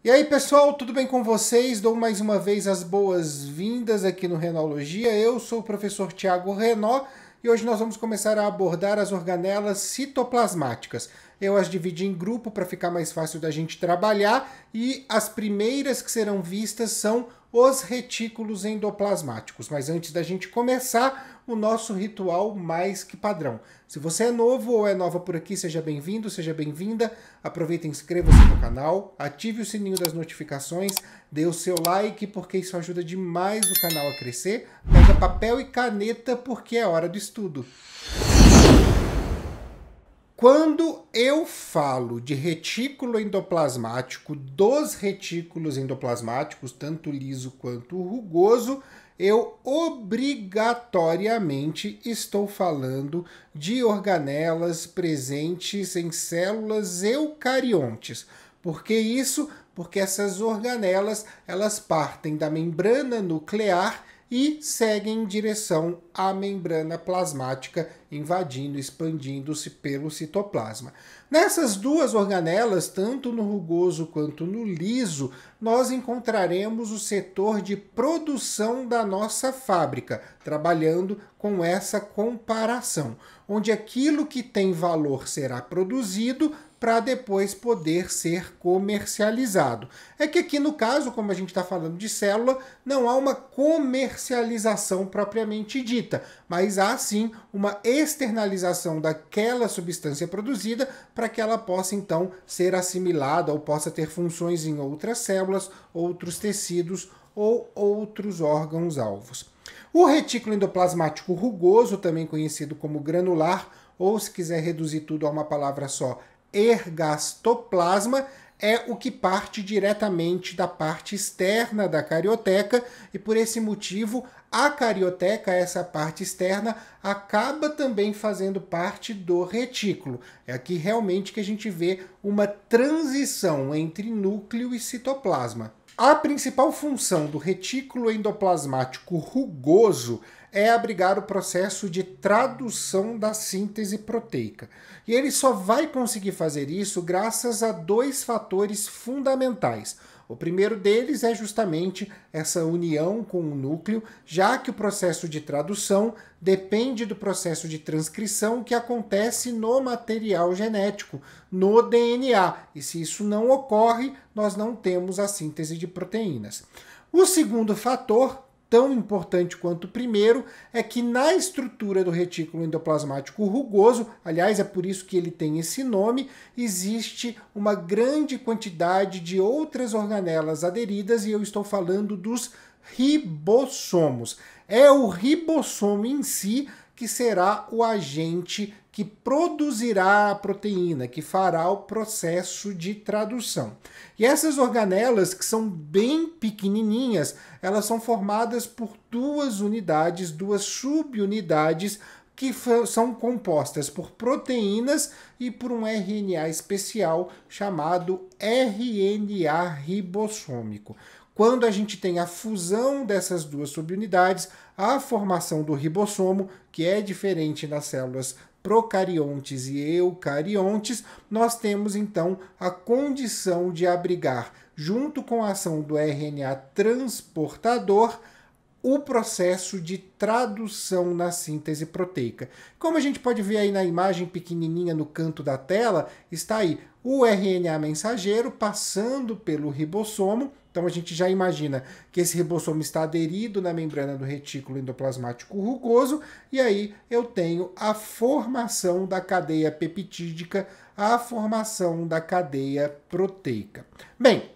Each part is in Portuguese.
E aí, pessoal, tudo bem com vocês? Dou mais uma vez as boas-vindas aqui no Renologia. Eu sou o professor Tiago Renó e hoje nós vamos começar a abordar as organelas citoplasmáticas. Eu as dividi em grupo para ficar mais fácil da gente trabalhar e as primeiras que serão vistas são os retículos endoplasmáticos. Mas antes da gente começar, o nosso ritual mais que padrão. Se você é novo ou é nova por aqui, seja bem-vindo, seja bem-vinda. Aproveita e inscreva-se no canal, ative o sininho das notificações, dê o seu like, porque isso ajuda demais o canal a crescer. Pega papel e caneta, porque é hora do estudo. Quando eu falo de retículo endoplasmático, dos retículos endoplasmáticos, tanto liso quanto rugoso, eu obrigatoriamente estou falando de organelas presentes em células eucariontes. Por que isso? Porque essas organelas, elas partem da membrana nuclear e seguem em direção à membrana plasmática, invadindo, expandindo-se pelo citoplasma. Nessas duas organelas, tanto no rugoso quanto no liso, nós encontraremos o setor de produção da nossa fábrica, trabalhando com essa comparação, onde aquilo que tem valor será produzido para depois poder ser comercializado. É que aqui no caso, como a gente está falando de célula, não há uma comercialização propriamente dita, mas há sim uma externalização daquela substância produzida para que ela possa então ser assimilada ou possa ter funções em outras células, outros tecidos ou outros órgãos-alvos. O retículo endoplasmático rugoso, também conhecido como granular, ou se quiser reduzir tudo a uma palavra só, ergastoplasma, é o que parte diretamente da parte externa da carioteca e por esse motivo a carioteca, essa parte externa, acaba também fazendo parte do retículo. É aqui realmente que a gente vê uma transição entre núcleo e citoplasma. A principal função do retículo endoplasmático rugoso é abrigar o processo de tradução da síntese proteica. E ele só vai conseguir fazer isso graças a dois fatores fundamentais. O primeiro deles é justamente essa união com o núcleo, já que o processo de tradução depende do processo de transcrição que acontece no material genético, no DNA. E se isso não ocorre, nós não temos a síntese de proteínas. O segundo fator, tão importante quanto o primeiro, é que na estrutura do retículo endoplasmático rugoso, aliás, é por isso que ele tem esse nome, existe uma grande quantidade de outras organelas aderidas, e eu estou falando dos ribossomos. É o ribossomo em si que será o agente que produzirá a proteína, que fará o processo de tradução. E essas organelas, que são bem pequenininhas, elas são formadas por duas unidades, duas subunidades, que são compostas por proteínas e por um RNA especial chamado RNA ribossômico. Quando a gente tem a fusão dessas duas subunidades, a formação do ribossomo, que é diferente nas células procariontes e eucariontes, nós temos então a condição de abrigar, junto com a ação do RNA transportador, o processo de tradução na síntese proteica. Como a gente pode ver aí na imagem pequenininha no canto da tela, está aí o RNA mensageiro passando pelo ribossomo. Então a gente já imagina que esse ribossomo está aderido na membrana do retículo endoplasmático rugoso e aí eu tenho a formação da cadeia peptídica, a formação da cadeia proteica. Bem,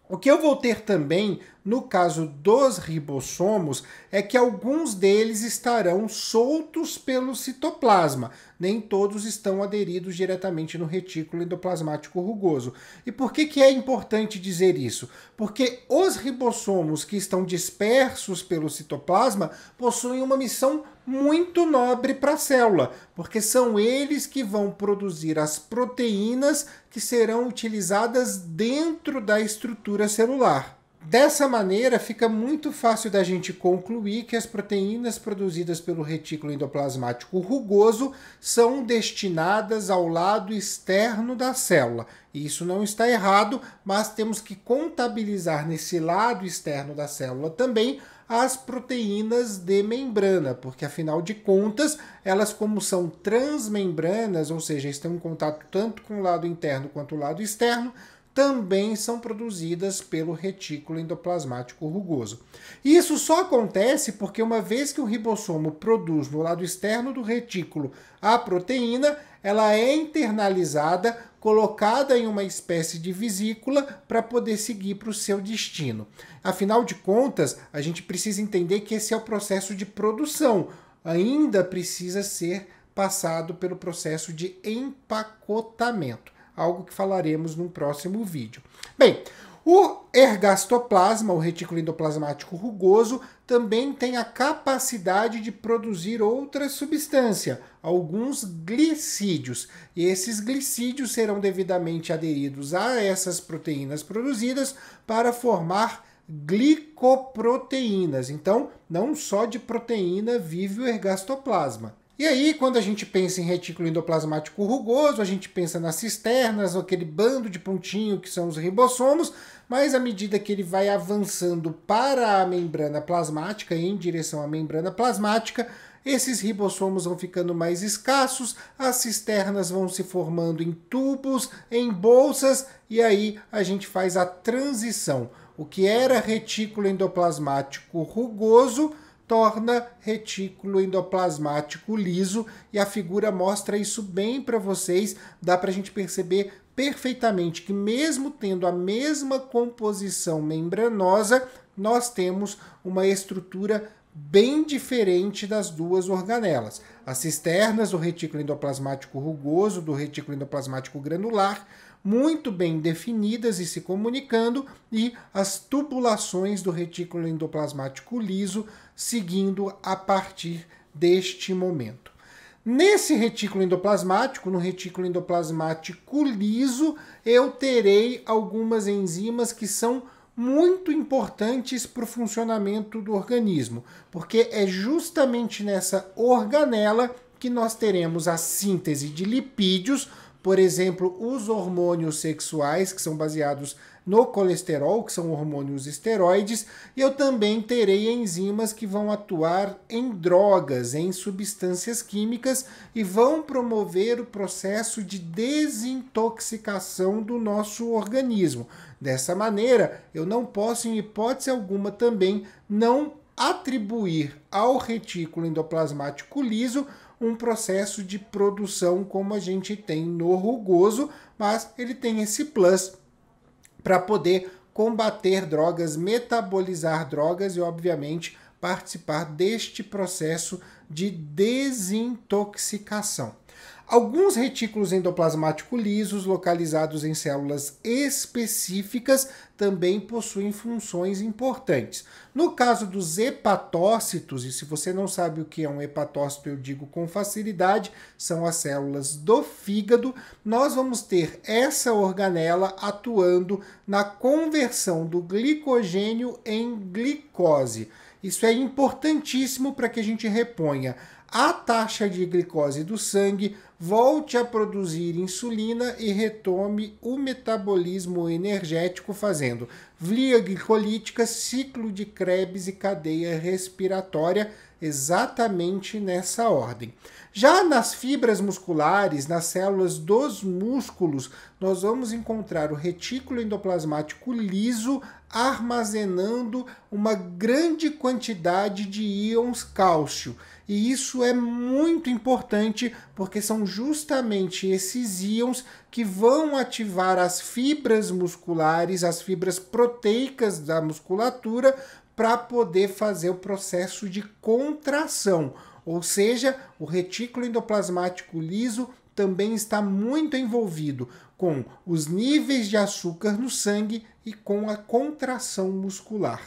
o que eu vou ter também, no caso dos ribossomos, é que alguns deles estarão soltos pelo citoplasma. Nem todos estão aderidos diretamente no retículo endoplasmático rugoso. E por que é importante dizer isso? Porque os ribossomos que estão dispersos pelo citoplasma possuem uma missão muito nobre para a célula, porque são eles que vão produzir as proteínas que serão utilizadas dentro da estrutura celular. Dessa maneira, fica muito fácil da gente concluir que as proteínas produzidas pelo retículo endoplasmático rugoso são destinadas ao lado externo da célula. Isso não está errado, mas temos que contabilizar nesse lado externo da célula também as proteínas de membrana, porque afinal de contas, elas como são transmembranas, ou seja, estão em contato tanto com o lado interno quanto o lado externo, também são produzidas pelo retículo endoplasmático rugoso. Isso só acontece porque uma vez que o ribossomo produz no lado externo do retículo a proteína, ela é internalizada, colocada em uma espécie de vesícula para poder seguir para o seu destino. Afinal de contas, a gente precisa entender que esse é o processo de produção. Ainda precisa ser passado pelo processo de empacotamento, algo que falaremos num próximo vídeo. Bem, o ergastoplasma, o retículo endoplasmático rugoso, também tem a capacidade de produzir outra substância, alguns glicídios. E esses glicídios serão devidamente aderidos a essas proteínas produzidas para formar glicoproteínas. Então, não só de proteína vive o ergastoplasma. E aí, quando a gente pensa em retículo endoplasmático rugoso, a gente pensa nas cisternas, aquele bando de pontinho que são os ribossomos, mas à medida que ele vai avançando para a membrana plasmática, em direção à membrana plasmática, esses ribossomos vão ficando mais escassos, as cisternas vão se formando em tubos, em bolsas, e aí a gente faz a transição. O que era retículo endoplasmático rugoso torna retículo endoplasmático liso, e a figura mostra isso bem para vocês. Dá para a gente perceber perfeitamente que mesmo tendo a mesma composição membranosa, nós temos uma estrutura bem diferente das duas organelas. As cisternas do retículo endoplasmático rugoso, do retículo endoplasmático granular, muito bem definidas e se comunicando, e as tubulações do retículo endoplasmático liso seguindo a partir deste momento. Nesse retículo endoplasmático, no retículo endoplasmático liso, eu terei algumas enzimas que são muito importantes para o funcionamento do organismo, porque é justamente nessa organela que nós teremos a síntese de lipídios, por exemplo, os hormônios sexuais, que são baseados no colesterol, que são hormônios esteroides, e eu também terei enzimas que vão atuar em drogas, em substâncias químicas, e vão promover o processo de desintoxicação do nosso organismo. Dessa maneira, eu não posso, em hipótese alguma, também não atribuir ao retículo endoplasmático liso um processo de produção como a gente tem no rugoso, mas ele tem esse plus para poder combater drogas, metabolizar drogas e, obviamente, participar deste processo de desintoxicação. Alguns retículos endoplasmáticos lisos, localizados em células específicas, também possuem funções importantes. No caso dos hepatócitos, e se você não sabe o que é um hepatócito, eu digo com facilidade, são as células do fígado, nós vamos ter essa organela atuando na conversão do glicogênio em glicose. Isso é importantíssimo para que a gente reponha a taxa de glicose do sangue, volte a produzir insulina e retome o metabolismo energético, fazendo via glicolítica, ciclo de Krebs e cadeia respiratória, exatamente nessa ordem. Já nas fibras musculares, nas células dos músculos, nós vamos encontrar o retículo endoplasmático liso armazenando uma grande quantidade de íons cálcio. E isso é muito importante porque são justamente esses íons que vão ativar as fibras musculares, as fibras proteicas da musculatura, para poder fazer o processo de contração. Ou seja, o retículo endoplasmático liso também está muito envolvido com os níveis de açúcar no sangue e com a contração muscular.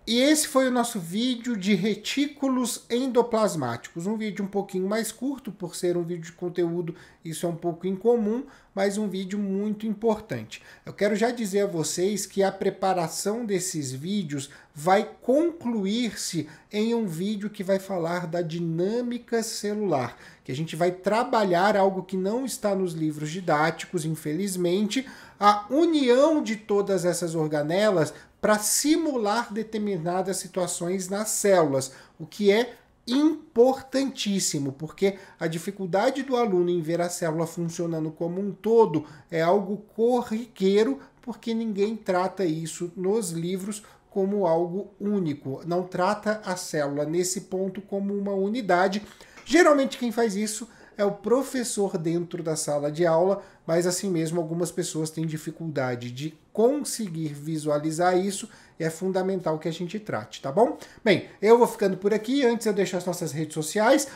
e esse foi o nosso vídeo de retículos endoplasmáticos. Um vídeo um pouquinho mais curto, por ser um vídeo de conteúdo, isso é um pouco incomum, mas um vídeo muito importante. Eu quero já dizer a vocês que a preparação desses vídeos vai concluir-se em um vídeo que vai falar da dinâmica celular, que a gente vai trabalhar algo que não está nos livros didáticos, infelizmente, a união de todas essas organelas para simular determinadas situações nas células, o que é importantíssimo, porque a dificuldade do aluno em ver a célula funcionando como um todo é algo corriqueiro, porque ninguém trata isso nos livros como algo único, não trata a célula nesse ponto como uma unidade. Geralmente quem faz isso é o professor dentro da sala de aula, mas assim mesmo algumas pessoas têm dificuldade de conseguir visualizar isso e é fundamental que a gente trate, tá bom? Bem, eu vou ficando por aqui. Antes eu deixo as nossas redes sociais,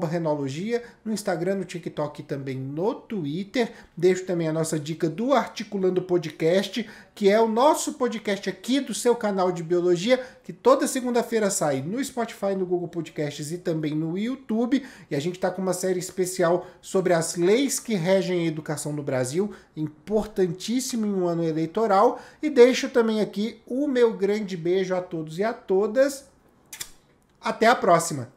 @Renologia, no Instagram, no TikTok e também no Twitter. Deixo também a nossa dica do Articulando Podcast, que é o nosso podcast aqui do seu canal de biologia, que toda segunda-feira sai no Spotify, no Google Podcasts e também no YouTube. E a gente está com uma série especial sobre as leis que regem a educação no Brasil, importantíssimo em um ano eleitoral. E deixo também aqui o meu grande beijo a todos e a todas. Até a próxima!